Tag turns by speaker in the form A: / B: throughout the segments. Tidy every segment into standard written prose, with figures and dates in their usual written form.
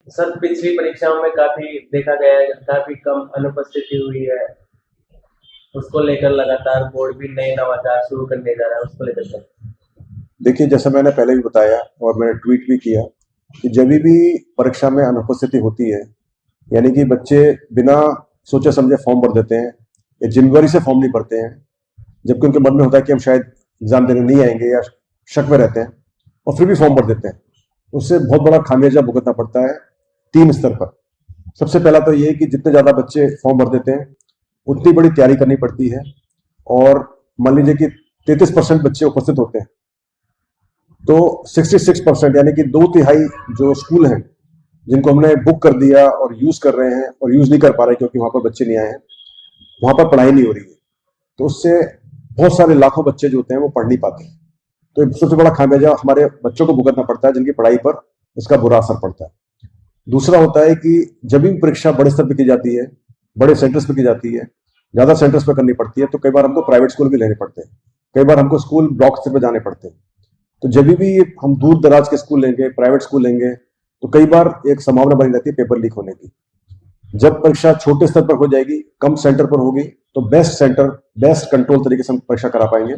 A: Sir पिछली परीक्षाओं में काफी देखा गया है, काफी कम अनुपस्थिति हुई है। उसको लेकर लगातार बोर्ड भी नए नवाचार शुरू करने जा रहा है, उसको लेकर सर।
B: देखिए, जैसा मैंने पहले भी बताया और मैंने ट्वीट भी किया कि जब भी परीक्षा में अनुपस्थिति होती है, यानी कि बच्चे बिना सोचे समझे फॉर्म भर देते हैं या जिम्मेवारी से फॉर्म नहीं भरते हैं, जबकि उनके मन में होता है कि हम शायद एग्जाम देने नहीं आएंगे या शक में रहते हैं और फिर भी फॉर्म भर देते हैं, उससे बहुत बड़ा खामियाजा भुगतना पड़ता है 3 स्तर पर। सबसे पहला तो ये कि जितने ज्यादा बच्चे फॉर्म भर देते हैं उतनी बड़ी तैयारी करनी पड़ती है। और मान लीजिए कि 33% बच्चे उपस्थित होते हैं, तो 66% यानी कि 2/3 जो स्कूल हैं जिनको हमने बुक कर दिया और यूज कर रहे हैं और यूज नहीं कर पा रहे क्योंकि वहां पर बच्चे नहीं आए हैं, वहां पर पढ़ाई नहीं हो रही है, तो उससे बहुत सारे लाखों बच्चे जो होते हैं वो पढ़ नहीं पाते। तो सबसे बड़ा खामियाजा हमारे बच्चों को भुगतना पड़ता है जिनकी पढ़ाई पर इसका बुरा असर पड़ता है। दूसरा होता है कि जब भी परीक्षा बड़े स्तर पर की जाती है, बड़े सेंटर्स पर की जाती है, ज्यादा सेंटर्स पर करनी पड़ती है, तो कई बार हमको प्राइवेट स्कूल भी लेने पड़ते हैं, कई बार हमको स्कूल ब्लॉक स्तर पर जाने पड़ते हैं। तो जब भी हम दूर दराज के स्कूल लेंगे, प्राइवेट स्कूल लेंगे, तो कई बार एक संभावना बनी रहती है पेपर लीक होने की। जब परीक्षा छोटे स्तर पर हो जाएगी, कम सेंटर पर होगी, तो बेस्ट सेंटर, बेस्ट कंट्रोल तरीके से हम परीक्षा करा पाएंगे,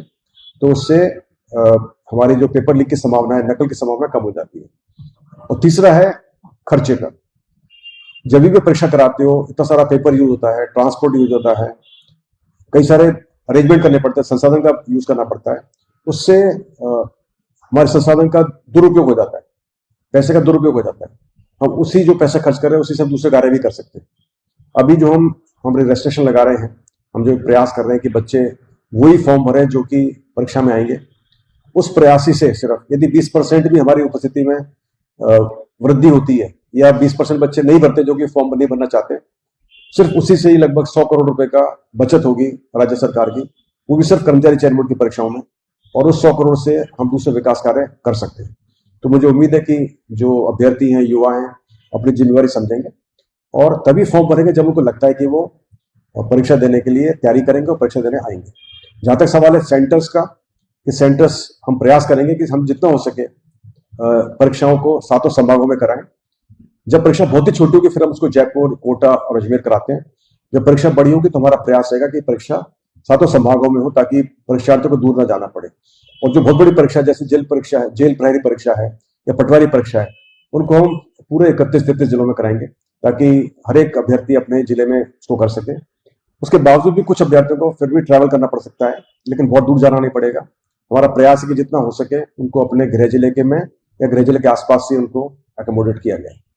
B: तो उससे हमारी जो पेपर लीक की संभावना है, नकल की संभावना कम हो जाती है। और तीसरा है खर्चे का। जब भी परीक्षा कराते हो, इतना सारा पेपर यूज होता है, ट्रांसपोर्ट यूज होता है, कई सारे अरेंजमेंट करने पड़ते हैं, संसाधन का यूज करना पड़ता है, उससे हमारे संसाधन का दुरुपयोग हो जाता है, पैसे का दुरुपयोग हो जाता है। हम उसी जो पैसे खर्च कर रहे हैं उसी से हम दूसरे कार्य भी कर सकते हैं। अभी जो हम रजिस्ट्रेशन लगा रहे हैं, हम जो प्रयास कर रहे हैं कि बच्चे वही फॉर्म भरें जो कि परीक्षा में आएंगे, उस प्रयासी से सिर्फ यदि 20% भी हमारी उपस्थिति में वृद्धि होती है या 20% बच्चे नहीं भरते जो कि फॉर्म नहीं भरना चाहते, सिर्फ उसी से ही लगभग 100 करोड़ रुपए का बचत होगी राज्य सरकार की, वो भी सिर्फ कर्मचारी चयन बोर्ड की परीक्षाओं में। और उस 100 करोड़ से हम दूसरे विकास कार्य कर सकते हैं। तो मुझे उम्मीद है कि जो अभ्यर्थी हैं, युवा हैं, अपनी जिम्मेवारी समझेंगे और तभी फॉर्म भरेंगे जब उनको लगता है कि वो परीक्षा देने के लिए तैयारी करेंगे और परीक्षा देने आएंगे। जहां तक सवाल है सेंटर्स का, कि सेंटर्स हम प्रयास करेंगे कि हम जितना हो सके परीक्षाओं को 7 संभागों में कराएं। जब परीक्षा बहुत ही छोटी होगी फिर हम उसको जयपुर, कोटा और अजमेर कराते हैं। जब परीक्षा बड़ी होगी तो हमारा प्रयास रहेगा कि परीक्षा 7 संभागों में हो, ताकि परीक्षार्थियों को दूर न जाना पड़े। और जो बहुत बड़ी परीक्षा जैसे जेल परीक्षा है, जेल प्रहरी परीक्षा है या पटवारी परीक्षा है, उनको हम पूरे 31-33 जिलों में कराएंगे, ताकि हर एक अभ्यर्थी अपने जिले में उसको कर सके। उसके बावजूद भी कुछ अभ्यर्थियों को फिर भी ट्रैवल करना पड़ सकता है, लेकिन बहुत दूर जाना नहीं पड़ेगा। हमारा प्रयास है कि जितना हो सके उनको अपने गृह जिले के में या गृह जिले के आसपास से उनको एकोमोडेट किया जाए।